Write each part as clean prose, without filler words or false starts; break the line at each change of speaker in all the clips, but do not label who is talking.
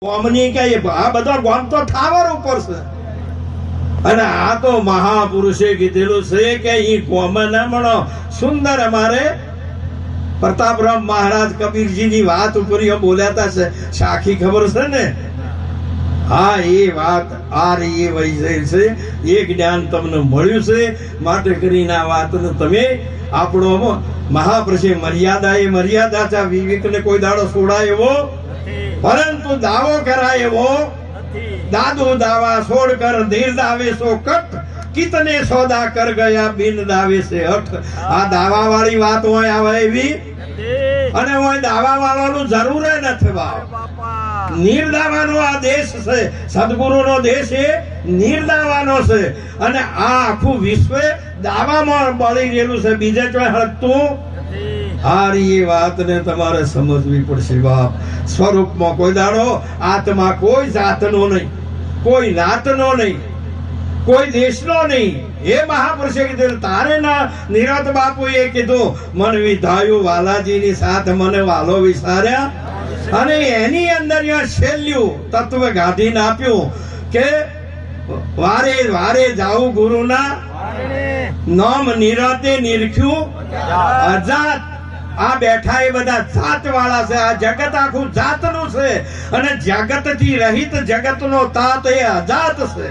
ગોમની કે આ બધા ગોમ તો ઠાવર ઉપર છે અને આ તો મહાપુરુષે કીધેલું છે કે ઈ ગોમના મણો સુંદર અમારે પ્રતાપરામ મહારાજ કબીરજીની વાત ઉપર બોલ્યા હતા છે સાખી ખબર છે ને હા એ વાત આ રહી એ વૈજય છે એ જ્ઞાન તમને મળ્યું છે માટે કરીને આ વાતને તમે આપણો મહાપુરુષે મર્યાદા છે વિવેકને કોઈ દાડો છોડાય એવો પરંતુ દાવો કરાય એવો દાદુ દાવા છોડ કર ધીર દાવે સો કટ કિતને સોદા કર ગયા બિન દાવે સે હઠ આ દાવા વાળી વાત હોય આવે એવી અને હોય દાવા વાળાનું જરૂર નથી બાપ નિર્દાવાનો આ દેશ છે સદગુરુનો દેશ એ નિર્દાવાનો છે અને આ આખું વિશ્વ દાવામાં બળી ગયેલું છે બીજે ચોય હળતું હારી એ વાતને તમારે સમજવી પડશે બાપ સ્વરૂપમાં કોઈ દાડો આત્મા કોઈ જાતનો નહીં કોઈ નાતનો નહીં કોઈ દેશનો નહીં એ મહાપુરુષે કીધું તારે ના નિરત બાપુએ કીધું મન વિધાયું વાલાજીની સાથ મને વાલો વિસાર્યા અને એની અંદર છેલ્લું તત્વ ગાંધીને આપ્યું કે વારે વારે જાઉં ગુરુના નામ નિરાતે નિરખ્યું અજાત આ બેઠા એ બધા જાત વાળા છે આ જગત આખું જાતનું છે અને જગત થી રહિત જગત નો તાત એ અજાત છે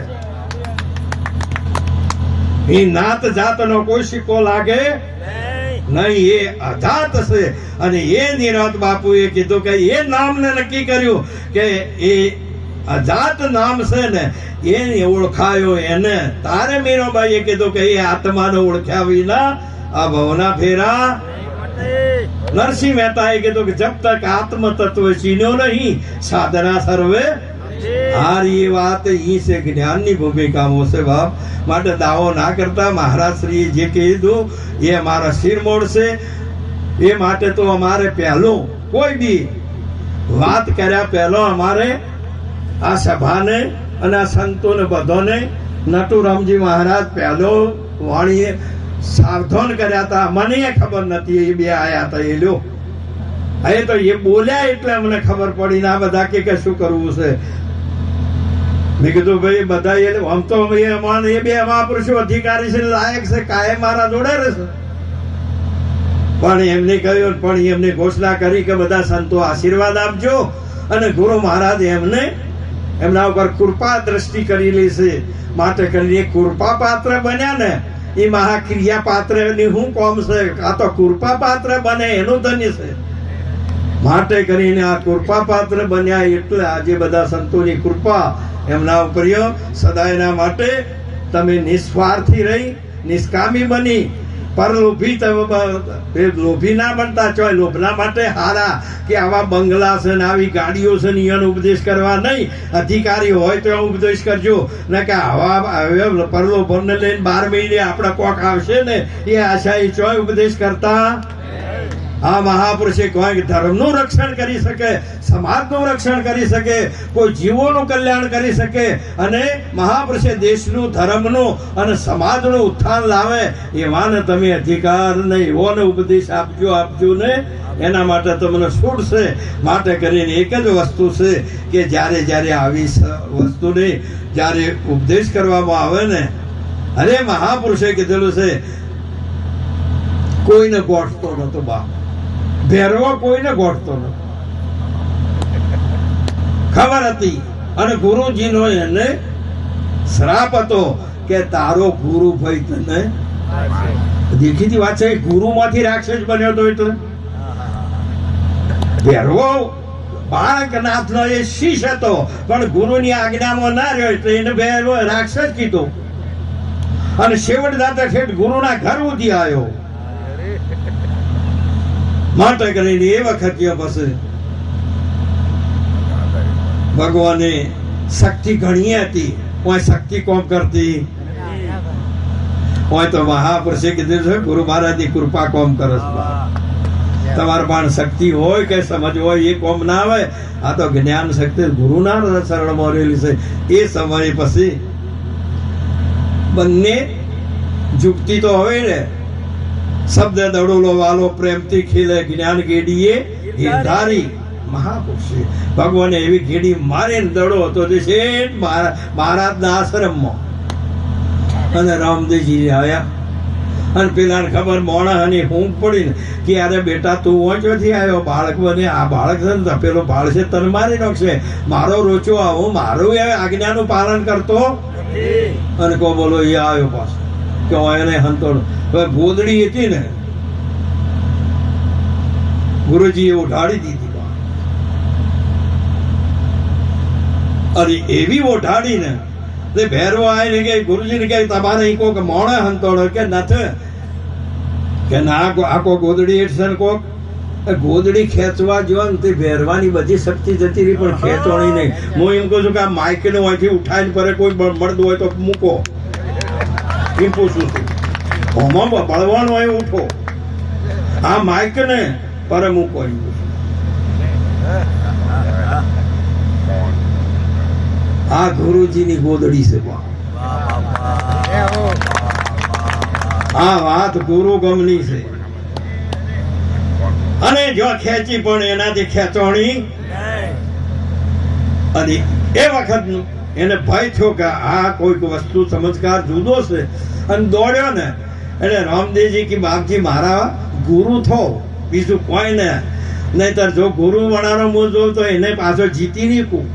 એ નાત જાત નો કોઈ સિક્કો લાગે નહીં એ અજાત છે અને એ નિરાત બાપુએ કીધું કે એ નામને નક્કી કર્યું કે એ અજાત નામ છે ને એને ઓળખાયો એને તારે મીરાબાઈએ કીધું કે એ આત્માને ઓળખ્યા વિના આ ભવના ફેરા નરસિંહ મહેતાએ કીધું કે જબ તક આત્મ તત્વ ચીન્યો નહીં સાધના સર્વે હારી એ વાત ઈ છે જ્ઞાનની ભૂમિકામાં છે બાપ માટે દાવો ના કરતા મહારાજ શ્રીએ જે કીધું એ અમારા શિરમોડ છે એ માટે તો અમારે પહેલું કોઈ બી વાત કર્યા પહેલો અમારે આ સભાને અને આ સંતોને બધાને નટુરામજી મહારાજ પહેલો વાણીએ સાવધાન કર્યા હતા મને ખબર નથી એ બે આયા હતા એ લ્યો એ તો એ બોલ્યા એટલે અમને ખબર પડી ને આ બધા કે શું કરવું છે મેં કીધું ભાઈ બધા આમ તો એ બે મહાપુરુષો અધિકારી છે લાયક છે કાયમ મારા જોડે રહેશે પણ એમને કહ્યું પણ એમને ઘોષણા કરી કે બધા સંતો આશીર્વાદ આપજો અને ગુરુ મહારાજ એમને એમના ઉપર કૃપા દ્રષ્ટિ કરેલી છે માટે કરીને કૃપા પાત્ર બન્યા ને એ મહાક્રિયા પાત્ર ની શું કોમ છે આ તો કૃપા પાત્ર બને એનું ધન્ય છે માટે કરીને આ કૃપા પાત્ર બન્યા એટલે આજે બધા સંતોની કૃપા એમના ઉપર સદાયના માટે તમે નિસ્વાર્થી રહી નિષ્કામી બની પરલોભી લોભી ના બનતા ચોય લોભના માટે હારા કે આવા બંગલા છે ને આવી ગાડીઓ છે ને એનો ઉપદેશ કરવા નહીં અધિકારી હોય તો ઉપદેશ કરજો ને કે આવા પરલોભને લઈને 12 મહિને આપણા કોક આવશે ને એ આશા એ ચોય ઉપદેશ કરતા આ મહાપુરુષે કોઈ ધર્મનું રક્ષણ કરી શકે સમાજનું રક્ષણ કરી શકે કોઈ જીવોનું કલ્યાણ કરી શકે અને મહાપુરુષે દેશનું ધર્મનું અને સમાજનું ઉત્થાન લાવે એવાને તમે અધિકાર ને એવોને ઉપદેશ આપજો ને એના માટે તમને છૂટ છે માટે કરીને એક જ વસ્તુ છે કે જ્યારે જ્યારે આવી વસ્તુને જ્યારે ઉપદેશ કરવામાં આવે ને અરે મહાપુરુષે કીધેલું છે કોઈને ગોઠતો નતો બાપ ભેરવો કોઈને ગોઠતો ન ખબર હતી અને ગુરુજીનો એને શ્રાપ હતો કે તારો ગુરુ ભાઈ તને દેખીતી વાત છે ગુરુ માંથી રાક્ષસ બન્યો હતો એટલે ભેરવો બાળકનાથ નો એ શિષ્ય હતો પણ ગુરુની આજ્ઞામાં ના રહ્યો એટલે એને ભેરવો રાક્ષસ કીધો અને છેવટ દાતા છેવટ ગુરુના ઘર ઉધી આવ્યો માટે કરીને એ વખત પછી ભગવાને શક્તિ ઘણી હતી કોઈ શક્તિ કોમ કરતી હોય તો મહાપુરુષે કીધું છે ગુરુ મહારાજની કૃપા કોમ કરે તમારે પણ શક્તિ હોય કે સમજ હોય એ કોમ ના આવે આ તો જ્ઞાન શક્તિ ગુરુના શરણમાં રહેલી છે એ સમય પછી બંને જુગતી તો હોય ને શબ્દ દડોલો વાલો પ્રેમથી ખીલે જ્ઞાન ગેડીએ હિરધારી મહાપુરુષ છે. ભગવાને એવી ઘેડી મારીને દડો હતો જે શેઠ મહારાજના આશ્રમમાં. અને રામદેવજી આવ્યા અને પેલાને ખબર મોણા ઊંઘ પડી ને કે અરે બેટા તું ઓંચોથી આવ્યો, બાળક બને આ બાળક છે ને પેલો બાળ છે તને મારી નાખશે, મારો રોચો આવો, મારું એ આજ્ઞાનું પાલન કરતો. અને કો બોલો એ આવ્યો પાછો કે એને હંતોડ ગોદડી હતી ને ગુરુજીએ ઉઠાડી દીધી. અરે એવી ઉઠાડી ને ભેરવો આવીને કે ગુરુજી ને કે તમારે કોક મોણે હંતોડો કે નથી કે ના આખો ગોદડી એટલે કોક ગોદડી ખેંચવા જો ને તે ભેરવાની બધી શક્તિ જતી રહી પણ ખેંચવાની નહીં. હું એમ કહું છું કે આ માઇકને અહીંથી ઉઠાવીને પર કોઈ મળતું હોય તો મૂકો એમ પૂછું છું. હોમાં બળવાનું હોય ઉઠો, આ માઇકને પર મૂકો એમ પૂછું. આ ગુરુજીની ગોદડી છે. આ વાત ગુરુ ગમની છે. અને જો ખેંચી પણ એનાથી ખેંચવાની. અને એ વખત એને ભય થયો કે આ કોઈક વસ્તુ ચમત્કાર જુદો છે અને દોડ્યો ને એટલે રામદેવજી કે બાપજી મારા ગુરુ થો, બીજું કોઈ ને નહીતર જો ગુરુ વણાનો હું જોઉં તો એને પાછો જીતી નીકું.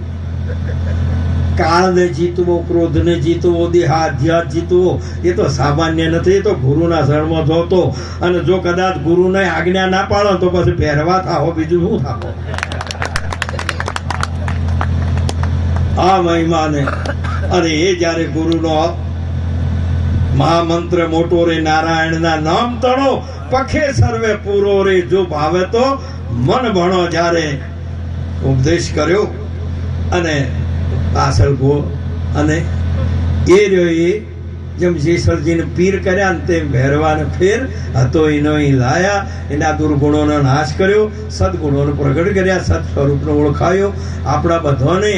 કાળને જીતવો, ક્રોધને જીતવો, દેહાધ્યાસ જીતવો એ તો સામાન્ય નથી. એ તો ગુરુના શરણમાં જોતો અને જો કદાચ ગુરુને આજ્ઞા ના પાડો તો પછી પહેરવા થાઓ, બીજું શું થાઓ. આ મહિમાને અને એ જયારે ગુરુનો મહામંત્ર મોટો રે નારાયણના નામ તણો પખે સર્વે પૂરો રે જો ભાવે તો મન ભણો જયારે ઉપદેશ કર્યો અને પાછળ ગો અને એ રહ્યો એ જેમ જેસલજીને પીર કર્યા ને તેમ ભેરવાને ફેર હતો એનો એ લાયા, એના દુર્ગુણોનો નાશ કર્યો, સદગુણોને પ્રગટ કર્યા, સત સ્વરૂપને ઓળખાયો. આપણા બધાને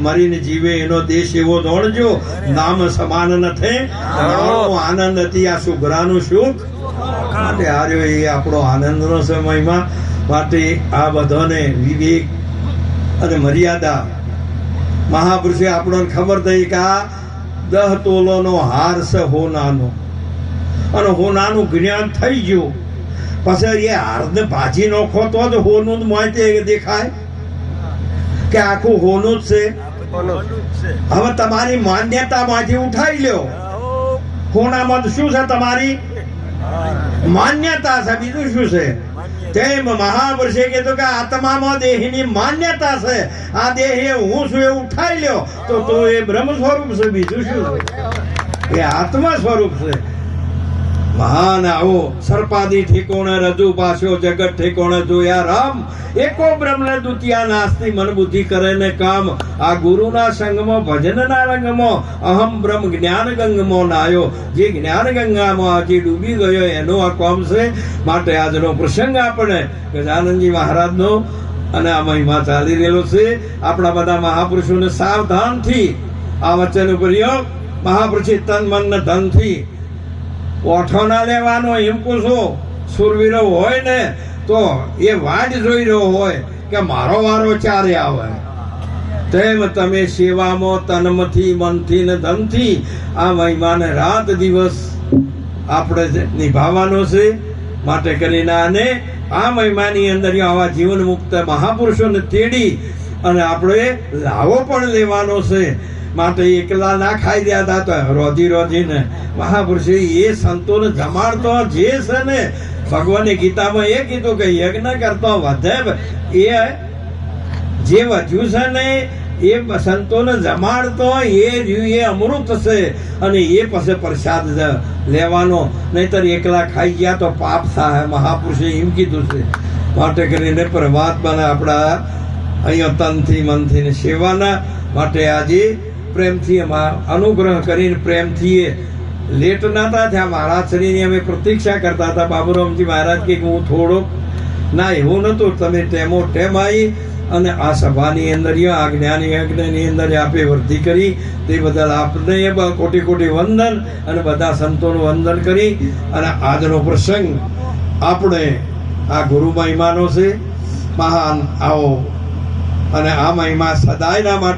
મરીને જીવે એનો દેશ એવો દોડજો, નામ સમાન નથી. આનંદ હતી આ સુઘરાનું સુખ માટે હાર્યો એ આપણો આનંદનો સમયમાં. માટે આ બધાને વિવેક અને મર્યાદા મહાપુરુષે આપણને ખબર થઈ કે આ 10 તોલોનો હાર છે હોનાનો, અને હોનાનું જ્ઞાન થઈ ગયું પછી એ હારને ભાજી નાખો તો જ હોનું માહિતી દેખાય કે આખું હોનું જ છે. હવે તમારી માન્યતામાંથી ઉઠાઈ લ્યો. હોનામાં શું છે? તમારી માન્યતા છે, બીજું શું છે? તેમ મહાપુરુષે કીધું કે આત્મામાં દેહની માન્યતા છે, આ દેહ એ હું છું એ ઉઠાઈ લ્યો તો એ બ્રહ્મ સ્વરૂપ છે, બીજું શું છે? એ આત્મા સ્વરૂપ છે. મહાન આવો સર્પાદી ઠેકોણે રજુ પાછો જગત ઠેકોણે જોયા રામ, એકો બ્રહ્મ ને દ્વિતીયા નાસ્તી મન બુદ્ધિ કરે ને કામ. આ ગુરુના સંગમાં ભજનના રંગમાં અહમ બ્રહ્મ જ્ઞાન ગંગમાં નાયો. જે જ્ઞાન ગંગામાં આજે ડૂબી ગયો એનો આ કામ છે. માટે આજનો પ્રસંગ આપણે ગજાનંદજી મહારાજનો અને આ મહિમા ચાલી રહેલો છે. આપણા બધા મહાપુરુષોને સાવધાનથી આ વચન પ્રયોગ મહાપુરુષે તન મન ને ધનથી ઓઠો ના લેવાનો. એમ પૂછો સુરવીરો હોય ને તો એ વાટ જોઈ રહ્યો હોય કે મારો વારો ચારે આવે. તેમ તમે સેવામાં તનમથી મનથી ને ધનથી આ મહિમાને રાત દિવસ આપણે નિભાવવાનો છે. માટે કરીને આને આ મહિમાની અંદર આવા જીવન મુક્ત મહાપુરુષોને તેડી અને આપણે લાવો પણ લેવાનો છે. માટે એકલા ના ખાઈ રહ્યા હતા તો રોજીને મહાપુરુષે એ સંતોને જમાડતો જે છે ને, ભગવાને ગીતામાં એ કીધું કે યજ્ઞ કરતો વધે એ જે વધ્યું છે ને એ સંતોને જમાડતો એ અમૃત છે. અને એ પછી પ્રસાદ લેવાનો, નહીતર એકલા ખાઈ ગયા તો પાપ થાય. મહાપુરુષે એમ કીધું છે. માટે કરીને પરમાત્માને આપણા અહીંયા તનથી મનથી સેવાના માટે આજે પ્રેમથી અનુગ્રહ કરીને પ્રેમથી લેટ નતા થયા. મહારાજ શ્રીની અમે પ્રતીક્ષા કરતા હતા. બાબુરામજી મહારાજ કે હું થોડોક ના એવું નતું, તમે ટેમો ટેમ આવી અને આ સભાની અંદર આ જ્ઞાની યજ્ઞની અંદર આપે વૃદ્ધિ કરી તે બદલ આપને કોટી કોટી વંદન અને બધા સંતોનું વંદન કરી. અને આજનો પ્રસંગ આપણે આ ગુરુ મહિમાનો છે. મહાન આવો અને આ મહિમા સદાયના માટે